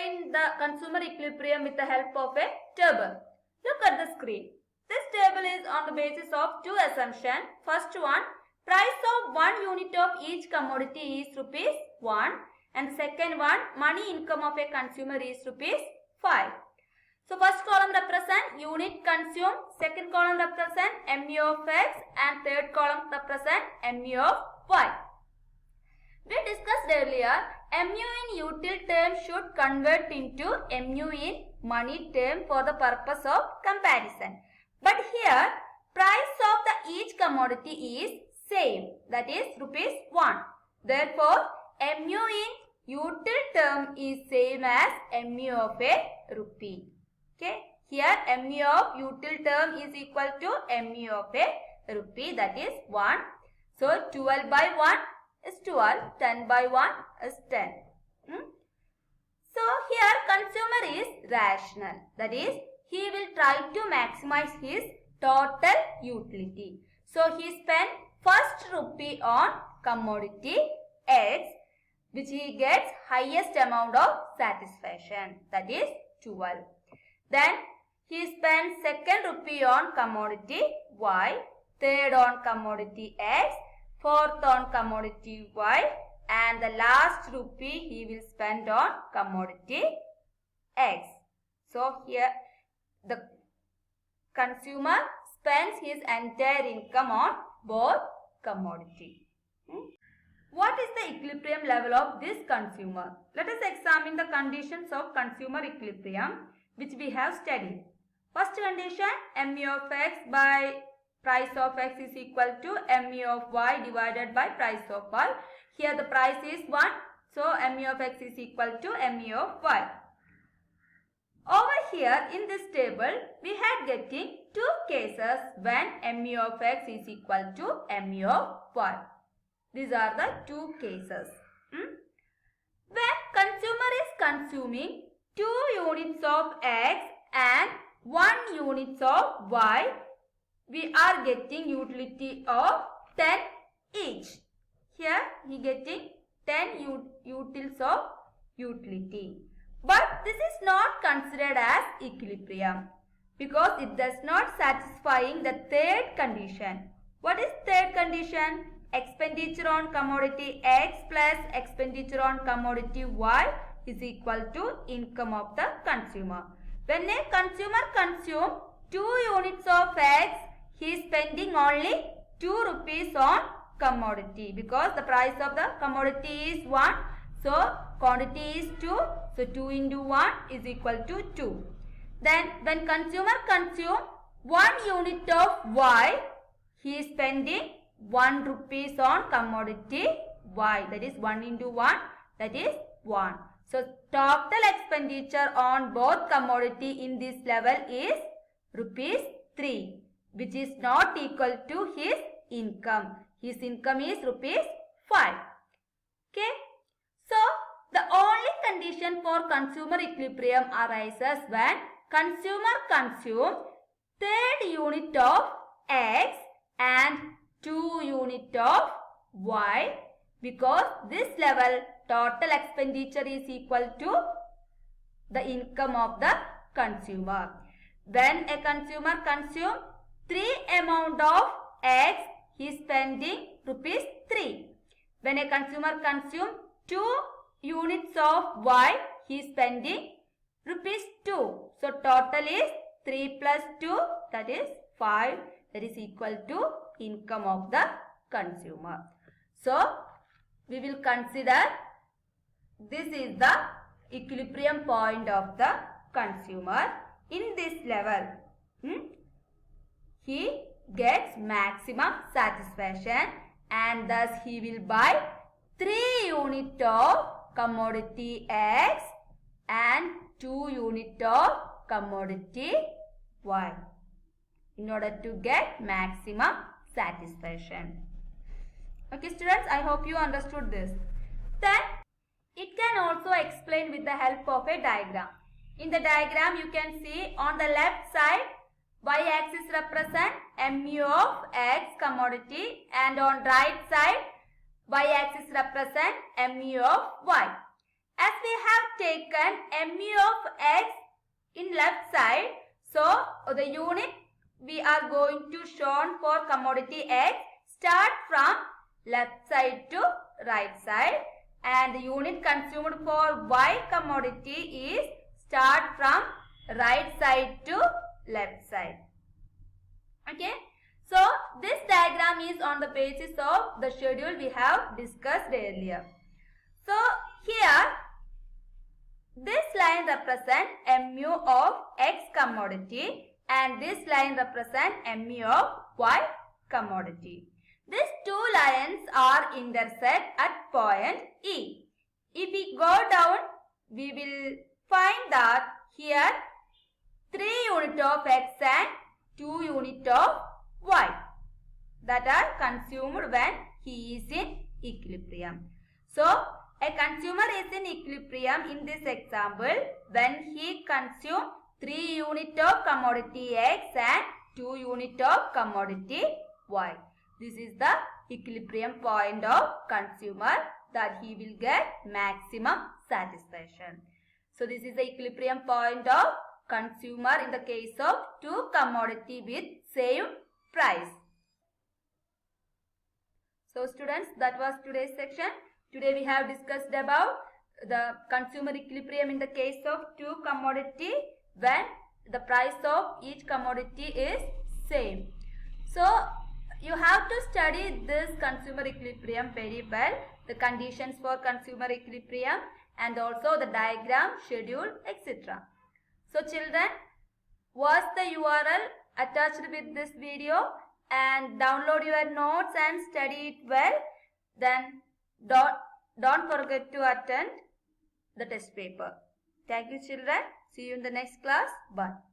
explain the consumer equilibrium with the help of a table. Look at the screen. This table is on the basis of two assumptions. First one, price of 1 unit of each commodity is rupees 1, and the second one, money income of a consumer is rupees 5. So first column represent unit consumed, second column represent MU of X, and third column represent MU of Y. We discussed earlier, MU in util term should convert into MU in money term for the purpose of comparison. But here, price of the each commodity is same, that is rupees 1. Therefore, MU in util term is same as MU of a rupee. Okay, here MU of util term is equal to MU of a rupee, that is 1. So 12 by 1 is 12, 10 by 1 is 10. So here consumer is rational, that is he will try to maximize his total utility. So he spent first rupee on commodity X, which he gets highest amount of satisfaction, that is 12. Then he spends second rupee on commodity Y, third on commodity X, fourth on commodity Y, and the last rupee he will spend on commodity X. So here the consumer spends his entire income on both commodity. What is the equilibrium level of this consumer? Let us examine the conditions of consumer equilibrium which we have studied. First condition, MU of X by price of X is equal to MU of Y divided by price of Y. Here the price is 1, so MU of X is equal to MU of Y. Over here in this table, we had getting two cases when MU of X is equal to MU of Y. These are the two cases. When consumer is consuming 2 units of X and 1 unit of Y, we are getting utility of 10 each. Here he getting 10 utils of utility. But this is not considered as equilibrium because it does not satisfying the third condition. What is third condition? Expenditure on commodity X plus expenditure on commodity Y is equal to income of the consumer. When a consumer consumes 2 units of X, he is spending only 2 rupees on commodity because the price of the commodity is 1. So quantity is 2. So 2 into 1 is equal to 2. Then when consumer consumes 1 unit of Y, he is spending 1 rupees on commodity Y. That is 1 into 1, that is 1. So total expenditure on both commodity in this level is rupees 3, which is not equal to his income. His income is rupees 5. Okay. So the only condition for consumer equilibrium arises when consumer consumes third unit of X and 2 unit of Y, because this level total expenditure is equal to the income of the consumer. When a consumer consumes 3 amount of X, he is spending rupees 3. When a consumer consumes 2 units of Y, he is spending rupees 2. So total is 3 plus 2, that is 5, that is equal to income of the consumer. So we will consider this is the equilibrium point of the consumer. In this level, he gets maximum satisfaction and thus he will buy 3 unit of commodity X and 2 unit of commodity Y in order to get maximum satisfaction. Okay students, I hope you understood this. Then it can also explain with the help of a diagram. In the diagram you can see on the left side y-axis represent MU of X commodity and on right side y-axis represent MU of Y. As we have taken mu of x in left side. So the unit we are going to shown for commodity x start from left side to right side, and the unit consumed for y commodity is start from right side to left side. Okay. So this diagram is on the basis of the schedule we have discussed earlier. So here this line represents mu of x commodity and this line represents mu of y commodity. These two lines are intersect at point E. If we go down, we will find that here 3 unit of x and 2 unit of y that are consumed when he is in equilibrium. So a consumer is in equilibrium in this example when he consumes 3 unit of commodity x and 2 unit of commodity y. This is the equilibrium point of consumer that he will get maximum satisfaction. So this is the equilibrium point of consumer in the case of two commodity with same price. So students, that was today's section. Today we have discussed about the consumer equilibrium in the case of two commodity when the price of each commodity is same. So you have to study this consumer equilibrium very well, the conditions for consumer equilibrium and also the diagram, schedule, etc. So children, watch the URL attached with this video and download your notes and study it well. Then don't forget to attend the test paper. Thank you children. See you in the next class. Bye.